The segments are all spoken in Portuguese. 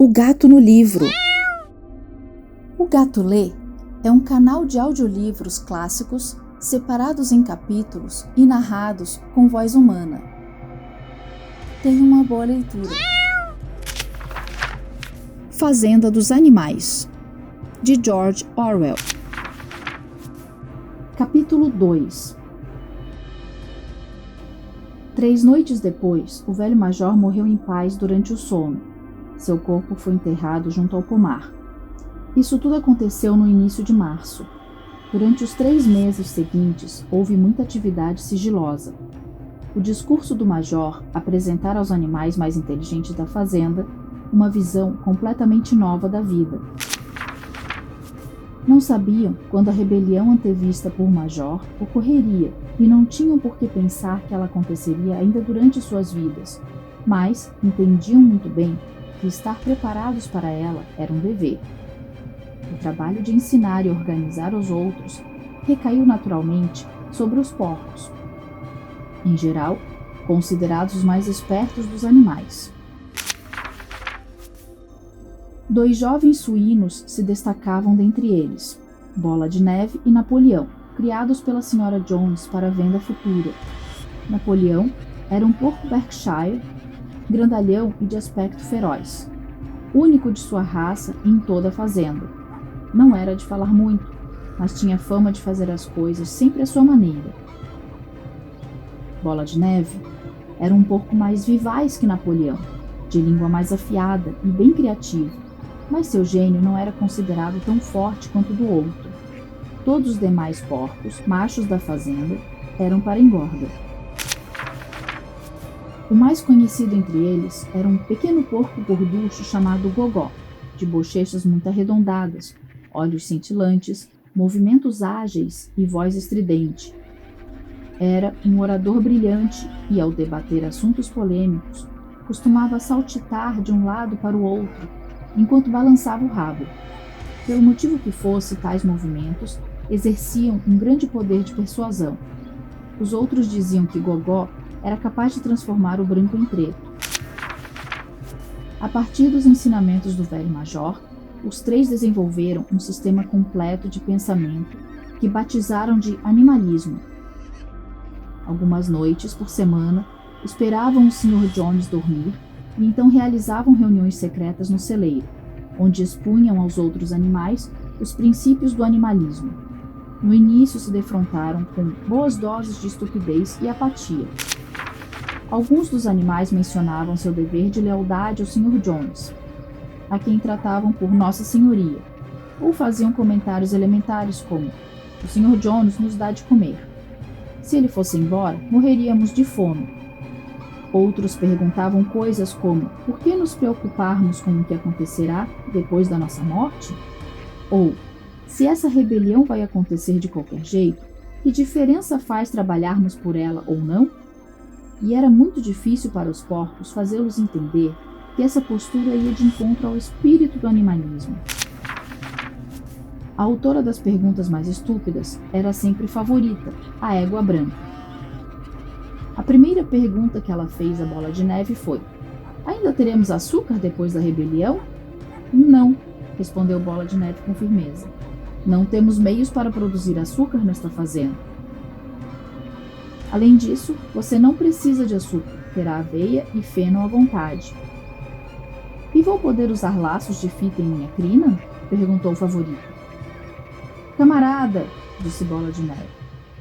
O Gato no Livro. O Gato Lê é um canal de audiolivros clássicos separados em capítulos e narrados com voz humana. Tenha uma boa leitura. Fazenda dos Animais, de George Orwell. Capítulo 2. 3 noites depois, o velho major morreu em paz durante o sono. Seu corpo foi enterrado junto ao pomar. Isso tudo aconteceu no início de março. Durante os 3 meses seguintes, houve muita atividade sigilosa. O discurso do major apresentara aos animais mais inteligentes da fazenda uma visão completamente nova da vida. Não sabiam quando a rebelião antevista por major ocorreria e não tinham por que pensar que ela aconteceria ainda durante suas vidas, mas entendiam muito bem que estar preparados para ela era um dever. O trabalho de ensinar e organizar os outros recaiu naturalmente sobre os porcos, em geral, considerados os mais espertos dos animais. 2 jovens suínos se destacavam dentre eles, Bola de Neve e Napoleão, criados pela Sra. Jones para venda futura. Napoleão era um porco Berkshire, grandalhão e de aspecto feroz, único de sua raça em toda a fazenda. Não era de falar muito, mas tinha fama de fazer as coisas sempre à sua maneira. Bola de Neve era um porco mais vivaz que Napoleão, de língua mais afiada e bem criativo, mas seu gênio não era considerado tão forte quanto o do outro. Todos os demais porcos, machos da fazenda, eram para engorda. O mais conhecido entre eles era um pequeno porco gorducho chamado Gogó, de bochechas muito arredondadas, olhos cintilantes, movimentos ágeis e voz estridente. Era um orador brilhante e, ao debater assuntos polêmicos, costumava saltitar de um lado para o outro, enquanto balançava o rabo. Pelo motivo que fosse, tais movimentos exerciam um grande poder de persuasão. Os outros diziam que Gogó era capaz de transformar o branco em preto. A partir dos ensinamentos do velho major, os 3 desenvolveram um sistema completo de pensamento que batizaram de animalismo. Algumas noites por semana, esperavam o Sr. Jones dormir e então realizavam reuniões secretas no celeiro, onde expunham aos outros animais os princípios do animalismo. No início se defrontaram com boas doses de estupidez e apatia. Alguns dos animais mencionavam seu dever de lealdade ao Sr. Jones, a quem tratavam por Nossa Senhoria, ou faziam comentários elementares como: "O Sr. Jones nos dá de comer. Se ele fosse embora, morreríamos de fome." Outros perguntavam coisas como: "Por que nos preocuparmos com o que acontecerá depois da nossa morte?" Ou: "Se essa rebelião vai acontecer de qualquer jeito, que diferença faz trabalharmos por ela ou não?" E era muito difícil para os porcos fazê-los entender que essa postura ia de encontro ao espírito do animalismo. A autora das perguntas mais estúpidas era sempre Favorita, a égua branca. A primeira pergunta que ela fez à Bola de Neve foi: "Ainda teremos açúcar depois da rebelião?" "Não", respondeu Bola de Neve com firmeza. "Não temos meios para produzir açúcar nesta fazenda. Além disso, você não precisa de açúcar, terá aveia e feno à vontade." "E vou poder usar laços de fita em minha crina?" perguntou Favorita. "Camarada", disse Bola de Neve,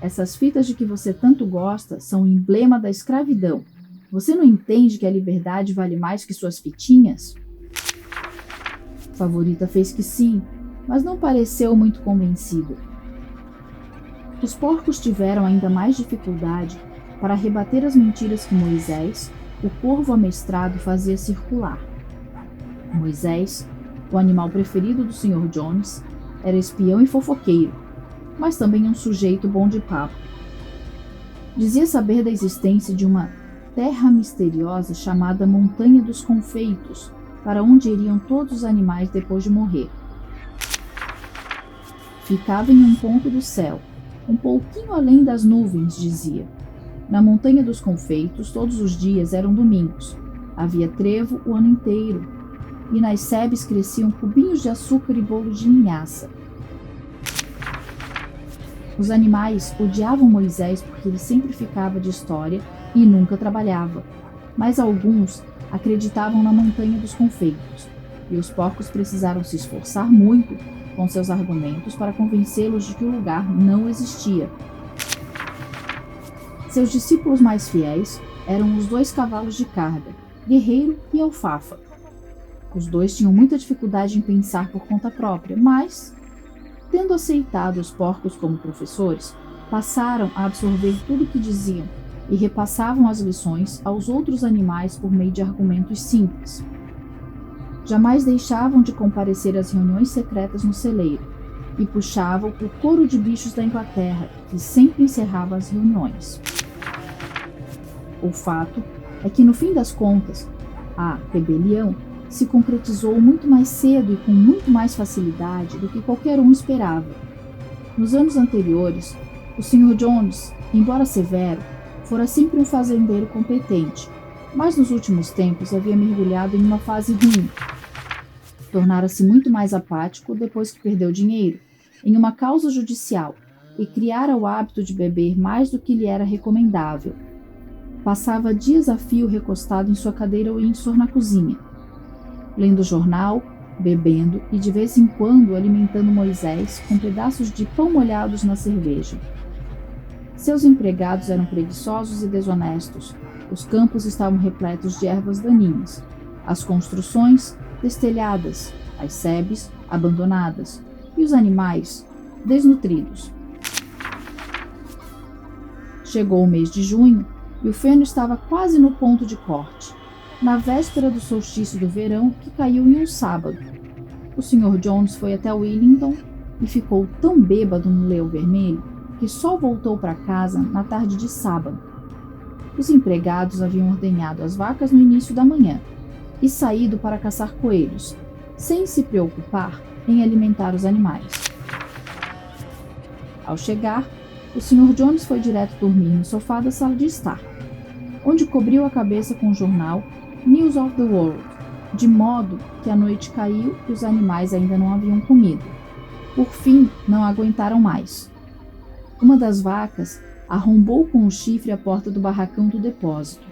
"essas fitas de que você tanto gosta são o emblema da escravidão. Você não entende que a liberdade vale mais que suas fitinhas?" Favorita fez que sim, mas não pareceu muito convencida. Os porcos tiveram ainda mais dificuldade para rebater as mentiras que Moisés, o corvo amestrado, fazia circular. Moisés, o animal preferido do Sr. Jones, era espião e fofoqueiro, mas também um sujeito bom de papo. Dizia saber da existência de uma terra misteriosa chamada Montanha dos Confeitos, para onde iriam todos os animais depois de morrer. Ficava em um ponto do céu, um pouquinho além das nuvens, dizia. Na Montanha dos Confeitos, todos os dias eram domingos. Havia trevo o ano inteiro. e nas sebes cresciam cubinhos de açúcar e bolo de linhaça. Os animais odiavam Moisés porque ele sempre ficava de história e nunca trabalhava, mas alguns acreditavam na montanha dos confeitos, e os porcos precisaram se esforçar muito com seus argumentos para convencê-los de que o lugar não existia. Seus discípulos mais fiéis eram os 2 cavalos de carga, Guerreiro e Alfafa. Os 2 tinham muita dificuldade em pensar por conta própria, mas, tendo aceitado os porcos como professores, passaram a absorver tudo o que diziam e repassavam as lições aos outros animais por meio de argumentos simples. Jamais deixavam de comparecer às reuniões secretas no celeiro e puxavam o coro de bichos da Inglaterra, que sempre encerrava as reuniões. O fato é que, no fim das contas, a rebelião se concretizou muito mais cedo e com muito mais facilidade do que qualquer um esperava. Nos anos anteriores, o Sr. Jones, embora severo, fora sempre um fazendeiro competente, mas nos últimos tempos havia mergulhado em uma fase ruim. Tornara-se muito mais apático depois que perdeu dinheiro em uma causa judicial e criara o hábito de beber mais do que lhe era recomendável. Passava dias a fio recostado em sua cadeira Windsor na cozinha, lendo jornal, bebendo e de vez em quando alimentando Moisés com pedaços de pão molhados na cerveja. Seus empregados eram preguiçosos e desonestos, os campos estavam repletos de ervas daninhas, as construções destelhadas, as sebes abandonadas e os animais desnutridos. Chegou o mês de junho e o feno estava quase no ponto de corte, na véspera do solstício do verão, que caiu em um sábado. O Sr. Jones foi até Willington e ficou tão bêbado no Leão Vermelho que só voltou para casa na tarde de sábado. Os empregados haviam ordenhado as vacas no início da manhã e saído para caçar coelhos, sem se preocupar em alimentar os animais. Ao chegar, o Sr. Jones foi direto dormir no sofá da sala de estar, onde cobriu a cabeça com o jornal News of the World, de modo que a noite caiu e os animais ainda não haviam comido. Por fim, não aguentaram mais. Uma das vacas arrombou com o chifre a porta do barracão do depósito,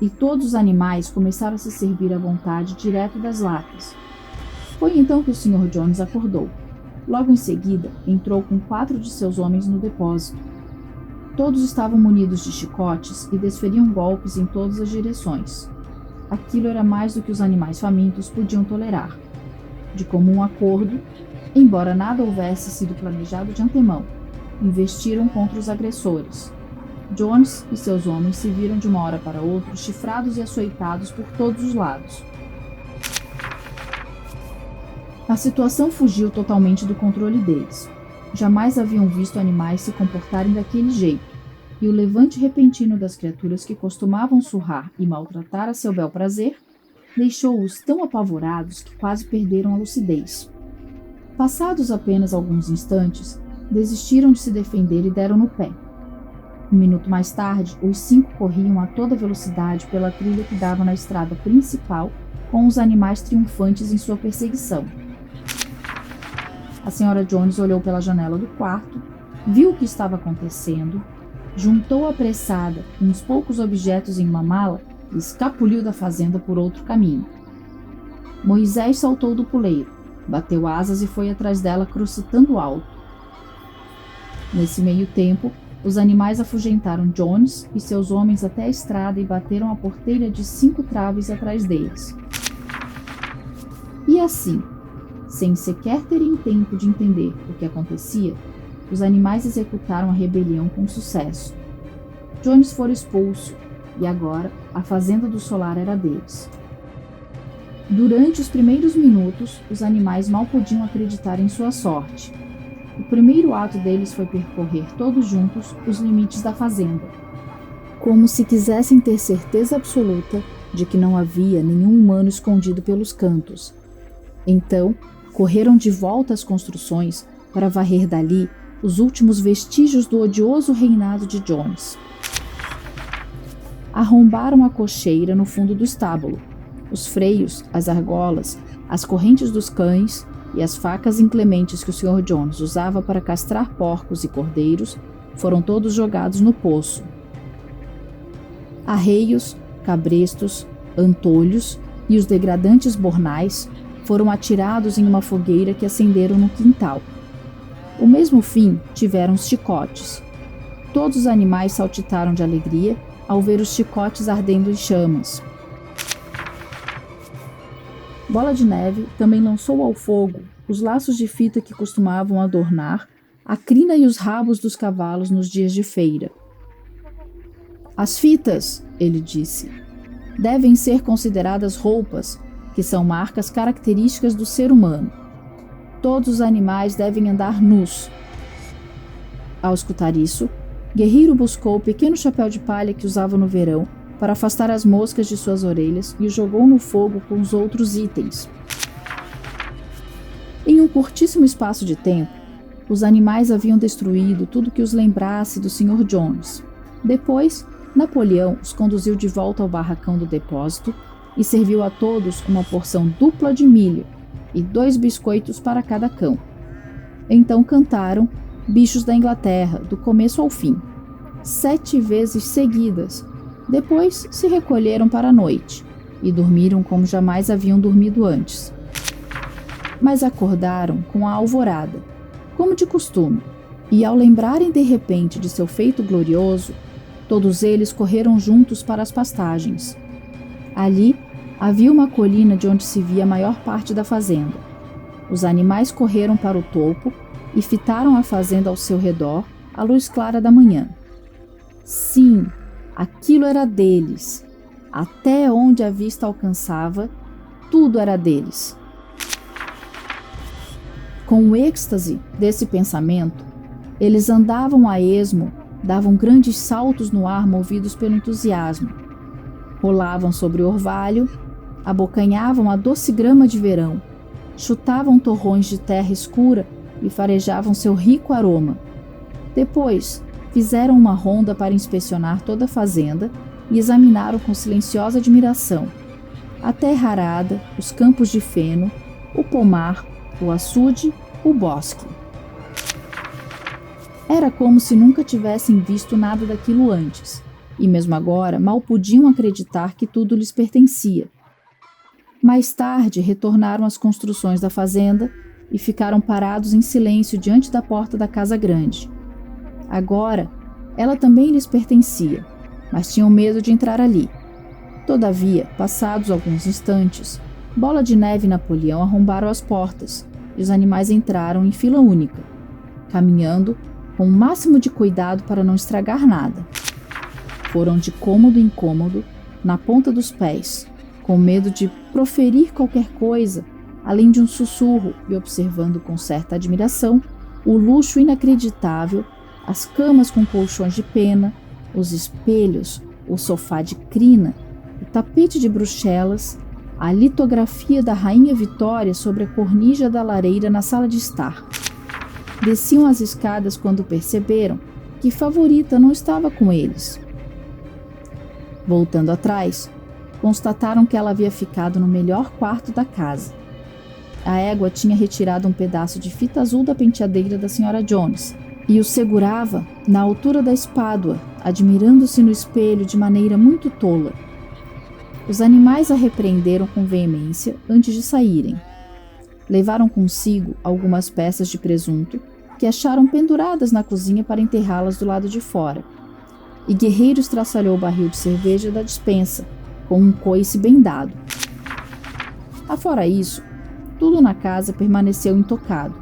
e todos os animais começaram a se servir à vontade direto das latas. Foi então que o Sr. Jones acordou. Logo em seguida, entrou com 4 de seus homens no depósito. Todos estavam munidos de chicotes e desferiam golpes em todas as direções. Aquilo era mais do que os animais famintos podiam tolerar. De comum acordo, embora nada houvesse sido planejado de antemão, investiram contra os agressores. Jones e seus homens se viram de uma hora para outra chifrados e açoitados por todos os lados. A situação fugiu totalmente do controle deles. Jamais haviam visto animais se comportarem daquele jeito, e o levante repentino das criaturas que costumavam surrar e maltratar a seu bel prazer deixou-os tão apavorados que quase perderam a lucidez. Passados apenas alguns instantes, desistiram de se defender e deram no pé. Um minuto mais tarde, os 5 corriam a toda velocidade pela trilha que dava na estrada principal, com os animais triunfantes em sua perseguição. A Sra. Jones olhou pela janela do quarto, viu o que estava acontecendo, juntou apressada uns poucos objetos em uma mala e escapuliu da fazenda por outro caminho. Moisés saltou do puleiro, bateu asas e foi atrás dela crocitando alto. Nesse meio tempo, os animais afugentaram Jones e seus homens até a estrada e bateram a porteira de 5 traves atrás deles. E assim, sem sequer terem tempo de entender o que acontecia, os animais executaram a rebelião com sucesso. Jones fora expulso, e agora a fazenda do solar era deles. Durante os primeiros minutos, os animais mal podiam acreditar em sua sorte. O primeiro ato deles foi percorrer todos juntos os limites da fazenda, como se quisessem ter certeza absoluta de que não havia nenhum humano escondido pelos cantos. Então, correram de volta às construções para varrer dali os últimos vestígios do odioso reinado de Jones. Arrombaram a cocheira no fundo do estábulo, Os freios, as argolas, as correntes dos cães e as facas inclementes que o Sr. Jones usava para castrar porcos e cordeiros foram todos jogados no poço. Arreios, cabrestos, antolhos e os degradantes bornais foram atirados em uma fogueira que acenderam no quintal. O mesmo fim tiveram os chicotes. Todos os animais saltitaram de alegria ao ver os chicotes ardendo em chamas. Bola de Neve também lançou ao fogo os laços de fita que costumavam adornar a crina e os rabos dos cavalos nos dias de feira. As fitas, ele disse, devem ser consideradas roupas, que são marcas características do ser humano. Todos os animais devem andar nus. Ao escutar isso, Guerreiro buscou o pequeno chapéu de palha que usava no verão para afastar as moscas de suas orelhas e o jogou no fogo com os outros itens. Em um curtíssimo espaço de tempo, os animais haviam destruído tudo que os lembrasse do Sr. Jones. Depois, Napoleão os conduziu de volta ao barracão do depósito e serviu a todos uma porção dupla de milho e 2 biscoitos para cada cão. Então cantaram Bichos da Inglaterra, do começo ao fim, 7 vezes seguidas. Depois se recolheram para a noite e dormiram como jamais haviam dormido antes. Mas acordaram com a alvorada, como de costume, e ao lembrarem de repente de seu feito glorioso, todos eles correram juntos para as pastagens. Ali havia uma colina de onde se via a maior parte da fazenda. Os animais correram para o topo e fitaram a fazenda ao seu redor à luz clara da manhã. Sim, aquilo era deles. Até onde a vista alcançava, tudo era deles. Com o êxtase desse pensamento, eles andavam a esmo, davam grandes saltos no ar movidos pelo entusiasmo. Rolavam sobre o orvalho, abocanhavam a doce grama de verão, chutavam torrões de terra escura e farejavam seu rico aroma. Depois, fizeram uma ronda para inspecionar toda a fazenda e examinaram com silenciosa admiração a terra arada, os campos de feno, o pomar, o açude, o bosque. Era como se nunca tivessem visto nada daquilo antes, e mesmo agora mal podiam acreditar que tudo lhes pertencia. Mais tarde retornaram às construções da fazenda e ficaram parados em silêncio diante da porta da casa grande. Agora, ela também lhes pertencia, mas tinham medo de entrar ali. Todavia, passados alguns instantes, Bola de Neve e Napoleão arrombaram as portas e os animais entraram em fila única, caminhando com o máximo de cuidado para não estragar nada. Foram de cômodo em cômodo, na ponta dos pés, com medo de proferir qualquer coisa, além de um sussurro, e observando com certa admiração o luxo inacreditável, as camas com colchões de pena, os espelhos, o sofá de crina, o tapete de Bruxelas, a litografia da Rainha Vitória sobre a cornija da lareira na sala de estar. Desciam as escadas quando perceberam que Favorita não estava com eles. Voltando atrás, constataram que ela havia ficado no melhor quarto da casa. A égua tinha retirado um pedaço de fita azul da penteadeira da Sra. Jones e o segurava na altura da espádua, admirando-se no espelho de maneira muito tola. Os animais a repreenderam com veemência antes de saírem. Levaram consigo algumas peças de presunto que acharam penduradas na cozinha para enterrá-las do lado de fora. E Guerreiro estraçalhou o barril de cerveja da despensa, com um coice bem dado. Afora isso, tudo na casa permaneceu intocado.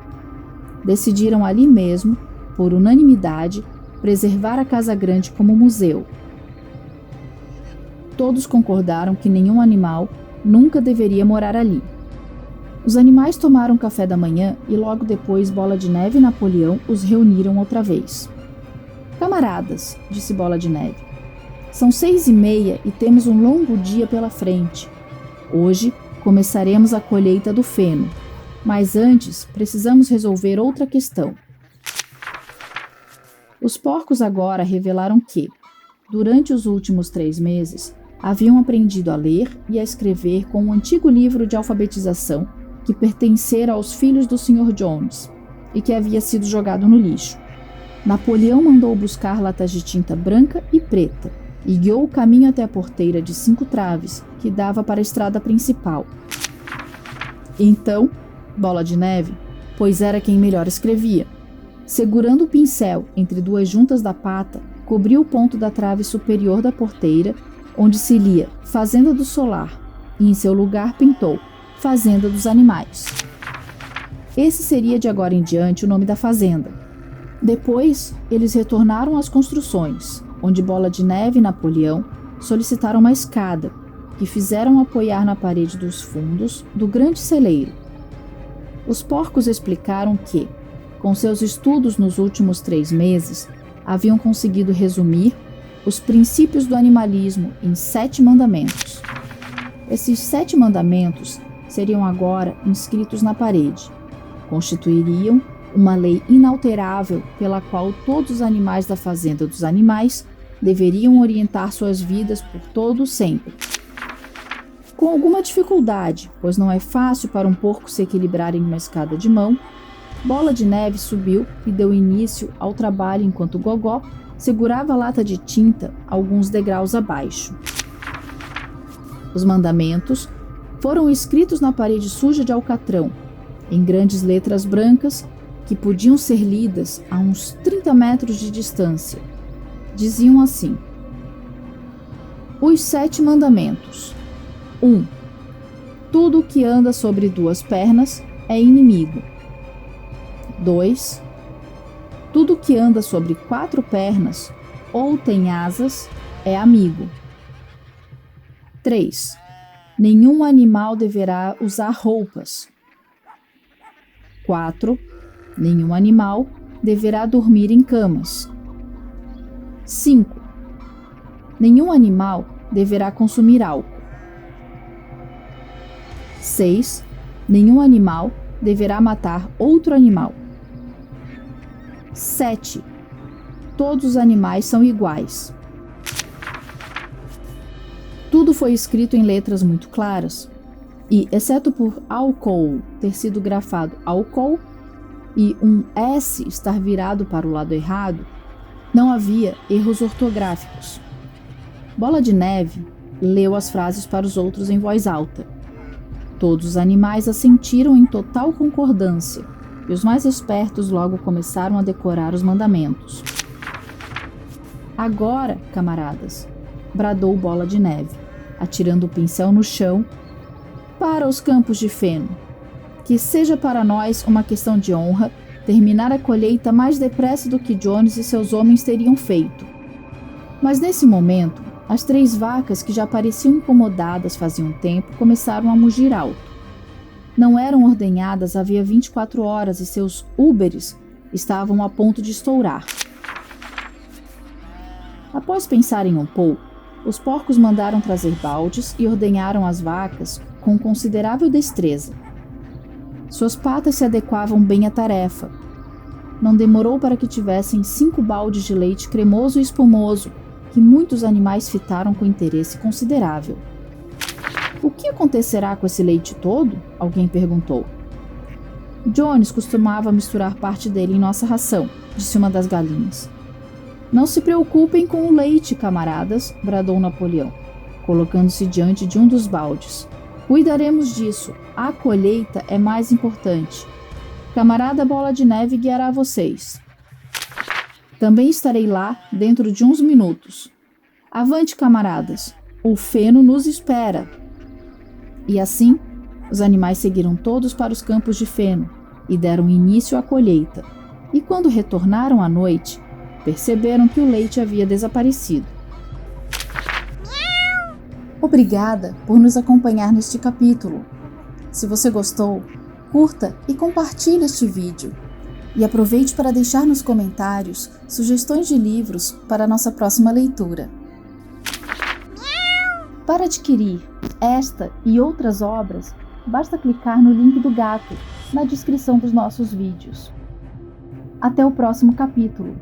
Decidiram ali mesmo, por unanimidade, preservar a casa grande como museu. Todos concordaram que nenhum animal nunca deveria morar ali. Os animais tomaram café da manhã e logo depois Bola de Neve e Napoleão os reuniram outra vez. Camaradas, disse Bola de Neve, são 6:30 e temos um longo dia pela frente. Hoje começaremos a colheita do feno, mas antes precisamos resolver outra questão. Os porcos agora revelaram que, durante os últimos 3 meses, haviam aprendido a ler e a escrever com um antigo livro de alfabetização que pertencera aos filhos do Sr. Jones e que havia sido jogado no lixo. Napoleão mandou buscar latas de tinta branca e preta e guiou o caminho até a porteira de 5 traves que dava para a estrada principal. Então, Bola de Neve, pois era quem melhor escrevia, segurando o pincel entre 2 juntas da pata, cobriu o ponto da trave superior da porteira, onde se lia Fazenda do Solar, e em seu lugar pintou Fazenda dos Animais. Esse seria de agora em diante o nome da fazenda. Depois, eles retornaram às construções, onde Bola de Neve e Napoleão solicitaram uma escada, que fizeram apoiar na parede dos fundos do grande celeiro. Os porcos explicaram que, com seus estudos nos últimos 3 meses, haviam conseguido resumir os princípios do animalismo em 7 mandamentos. Esses 7 mandamentos seriam agora inscritos na parede. Constituiriam uma lei inalterável pela qual todos os animais da Fazenda dos Animais deveriam orientar suas vidas por todo o sempre. Com alguma dificuldade, pois não é fácil para um porco se equilibrar em uma escada de mão, Bola de Neve subiu e deu início ao trabalho enquanto Gogó segurava a lata de tinta alguns degraus abaixo. Os mandamentos foram escritos na parede suja de alcatrão, em grandes letras brancas que podiam ser lidas a uns 30 metros de distância. Diziam assim: Os 7 mandamentos. 1. Tudo o que anda sobre 2 pernas é inimigo. 2. Tudo que anda sobre 4 pernas ou tem asas é amigo. 3. Nenhum animal deverá usar roupas. 4. Nenhum animal deverá dormir em camas. 5. Nenhum animal deverá consumir álcool. 6. Nenhum animal deverá matar outro animal. 7. Todos os animais são iguais. Tudo foi escrito em letras muito claras, e, exceto por álcool ter sido grafado álcool e um S estar virado para o lado errado, não havia erros ortográficos. Bola de Neve leu as frases para os outros em voz alta. Todos os animais assentiram em total concordância, e os mais espertos logo começaram a decorar os mandamentos. Agora, camaradas, bradou Bola de Neve, atirando o pincel no chão, para os campos de feno. Que seja para nós uma questão de honra terminar a colheita mais depressa do que Jones e seus homens teriam feito. Mas nesse momento, as 3 vacas que já pareciam incomodadas fazia um tempo começaram a mugir alto. Não eram ordenhadas havia 24 horas e seus úberes estavam a ponto de estourar. Após pensarem um pouco, os porcos mandaram trazer baldes e ordenharam as vacas com considerável destreza. Suas patas se adequavam bem à tarefa. Não demorou para que tivessem 5 baldes de leite cremoso e espumoso, que muitos animais fitaram com interesse considerável. O que acontecerá com esse leite todo? Alguém perguntou. Jones costumava misturar parte dele em nossa ração, disse uma das galinhas. Não se preocupem com o leite, camaradas, bradou Napoleão, colocando-se diante de um dos baldes. Cuidaremos disso. A colheita é mais importante. Camarada Bola de Neve guiará vocês. Também estarei lá dentro de uns minutos. Avante, camaradas. O feno nos espera. E assim, os animais seguiram todos para os campos de feno e deram início à colheita. E quando retornaram à noite, perceberam que o leite havia desaparecido. Obrigada por nos acompanhar neste capítulo. Se você gostou, curta e compartilhe este vídeo. E aproveite para deixar nos comentários sugestões de livros para a nossa próxima leitura. Para adquirir esta e outras obras, basta clicar no link do gato na descrição dos nossos vídeos. Até o próximo capítulo.